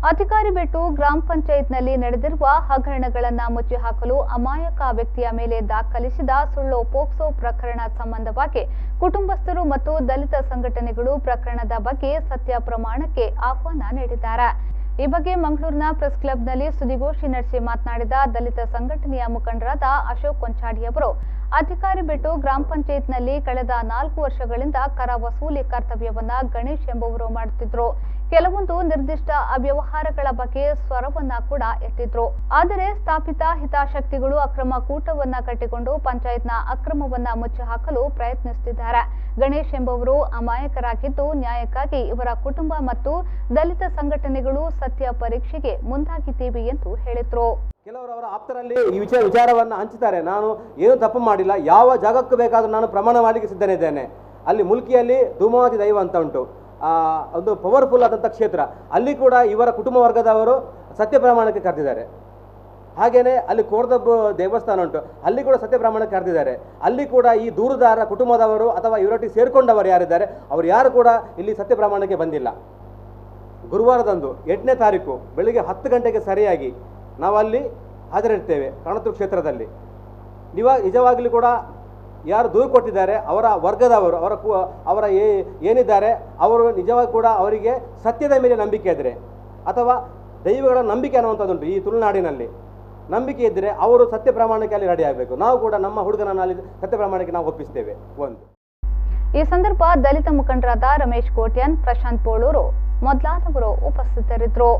ಅಧಿಕಾರಿ ಬೆಟ್ಟು ಗ್ರಾಮ ಪಂಚಾಯತ್ನಲ್ಲಿ ನಡೆದಿರುವ ಹಗರಣಗಳನ್ನು ಮುಚ್ಚಿ ಹಾಕಲು ಅಮಾಯಕ ವ್ಯಕ್ತಿಯ ಮೇಲೆ ದಾಖಲಿಸಿದ ಸುಳ್ಳು ಪೋಕ್ಸೋ ಪ್ರಕರಣ ಸಂಬಂಧವಾಗಿ ಕುಟುಂಬಸ್ಥರು ಮತ್ತು ದಲಿತ ಸಂಘಟನೆಗಳು ಪ್ರಕರಣದ ಬಗ್ಗೆ ಸತ್ಯ ಪ್ರಮಾಣಕ್ಕೆ ಆಹ್ವಾನ ನೀಡಿದ್ದಾರೆ. ಈ ಬಗ್ಗೆ ಮಂಗಳೂರಿನ ಪ್ರೆಸ್ ಕ್ಲಬ್ನಲ್ಲಿ ಸುದ್ದಿಗೋಷ್ಠಿ ನಡೆಸಿ ಮಾತನಾಡಿದ ದಲಿತ ಸಂಘಟನೆಯ ಮುಖಂಡರಾದ ಅಶೋಕ್ ಕೊಂಚಾಡಿ ಅವರು, ಅಧಿಕಾರಿ ಬೆಟ್ಟು ಗ್ರಾಮ ಪಂಚಾಯತ್ನಲ್ಲಿ ಕಳೆದ 4 ವರ್ಷಗಳಿಂದ ಕರ ವಸೂಲಿ ಕರ್ತವ್ಯವನ್ನ ಗಣೇಶ್ ಎಂಬುವರು ಮಾಡುತ್ತಿದ್ರು. ಕೆಲವೊಂದು ನಿರ್ದಿಷ್ಟ ಅವ್ಯವಹಾರಗಳ ಬಗ್ಗೆ ಸ್ವರವನ್ನ ಕೂಡ ಎತ್ತಿದ್ರು. ಆದರೆ ಸ್ಥಾಪಿತ ಹಿತಾಸಕ್ತಿಗಳು ಅಕ್ರಮ ಕೂಟವನ್ನ ಕಟ್ಟಿಕೊಂಡು ಪಂಚಾಯತ್ನ ಅಕ್ರಮವನ್ನ ಮುಚ್ಚಿ ಹಾಕಲು ಪ್ರಯತ್ನಿಸುತ್ತಿದ್ದಾರೆ. ಗಣೇಶ್ ಎಂಬುವರು ಅಮಾಯಕರಾಗಿದ್ದು, ನ್ಯಾಯಕ್ಕಾಗಿ ಇವರ ಕುಟುಂಬ ಮತ್ತು ದಲಿತ ಸಂಘಟನೆಗಳು ಸತ್ಯ ಪರೀಕ್ಷೆಗೆ ಮುಂದಾಗಿದ್ದೀವಿ ಎಂದು ಹೇಳಿದ್ರು. ಕೆಲವರು ಅವರ ಆಪ್ತರಲ್ಲಿ ಈ ವಿಚಾರವನ್ನು ಹಂಚುತ್ತಾರೆ. ನಾನು ಏನು ತಪ್ಪು ಮಾಡಿಲ್ಲ, ಯಾವ ಜಾಗಕ್ಕೂ ಬೇಕಾದರೂ ನಾನು ಪ್ರಮಾಣ ಮಾಡಲಿಕ್ಕೆ ಸಿದ್ಧನಿದ್ದೇನೆ. ಅಲ್ಲಿ ಮುಲ್ಕಿಯಲ್ಲಿ ಧೂಮಾವತಿ ದೈವ ಅಂತ ಉಂಟು, ಒಂದು ಪವರ್ಫುಲ್ ಆದಂಥ ಕ್ಷೇತ್ರ. ಅಲ್ಲಿ ಕೂಡ ಇವರ ಕುಟುಂಬ ವರ್ಗದವರು ಸತ್ಯ ಪ್ರಮಾಣಕ್ಕೆ ಕರೆದಿದ್ದಾರೆ. ಹಾಗೆಯೇ ಅಲ್ಲಿ ಕೋರ್ದಬ್ಬ ದೇವಸ್ಥಾನ ಉಂಟು, ಅಲ್ಲಿ ಕೂಡ ಸತ್ಯ ಪ್ರಮಾಣಕ್ಕೆ ಕರೆದಿದ್ದಾರೆ. ಅಲ್ಲಿ ಕೂಡ ಈ ದೂರುದಾರ ಕುಟುಂಬದವರು ಅಥವಾ ಇವರೊಟ್ಟಿಗೆ ಸೇರಿಕೊಂಡವರು ಯಾರಿದ್ದಾರೆ ಅವರು ಯಾರು ಕೂಡ ಇಲ್ಲಿ ಸತ್ಯ ಪ್ರಮಾಣಕ್ಕೆ ಬಂದಿಲ್ಲ. ಗುರುವಾರದಂದು 8ನೇ ತಾರೀಕು ಬೆಳಿಗ್ಗೆ 10 ಗಂಟೆಗೆ ಸರಿಯಾಗಿ ನಾವಲ್ಲಿ ಹಾಜರಿರ್ತೇವೆ ಕಣತೂರು ಕ್ಷೇತ್ರದಲ್ಲಿ. ನಿಜವಾಗಲೂ ಕೂಡ ಯಾರು ದೂರು ಕೊಟ್ಟಿದ್ದಾರೆ ಅವರ ವರ್ಗದವರು ಅವರ ಏನಿದ್ದಾರೆ ಅವರು ನಿಜವಾಗಿ ಕೂಡ ಅವರಿಗೆ ಸತ್ಯದ ಮೇಲೆ ನಂಬಿಕೆ ಇದ್ದರೆ ಅಥವಾ ದೈವಗಳ ನಂಬಿಕೆ ಅನ್ನುವಂಥದ್ದುಂಟು ಈ ತುಳುನಾಡಿನಲ್ಲಿ. ನಂಬಿಕೆ ಇದ್ದರೆ ಅವರು ಸತ್ಯ ಪ್ರಮಾಣಕ್ಕೆ ಅಲ್ಲಿ ರೆಡಿ ಆಗಬೇಕು. ನಾವು ಕೂಡ ನಮ್ಮ ಹುಡುಗನನ್ನು ಅಲ್ಲಿ ಸತ್ಯ ಪ್ರಮಾಣಕ್ಕೆ ನಾವು ಒಪ್ಪಿಸ್ತೇವೆ. ಈ ಸಂದರ್ಭ ದಲಿತ ಮುಖಂಡರಾದ ರಮೇಶ್ ಕೋಟ್ಯಾನ್, ಪ್ರಶಾಂತ್ ಪೋಳೂರು ಮೊದಲಾದವರು ಉಪಸ್ಥಿತರಿದ್ದರು.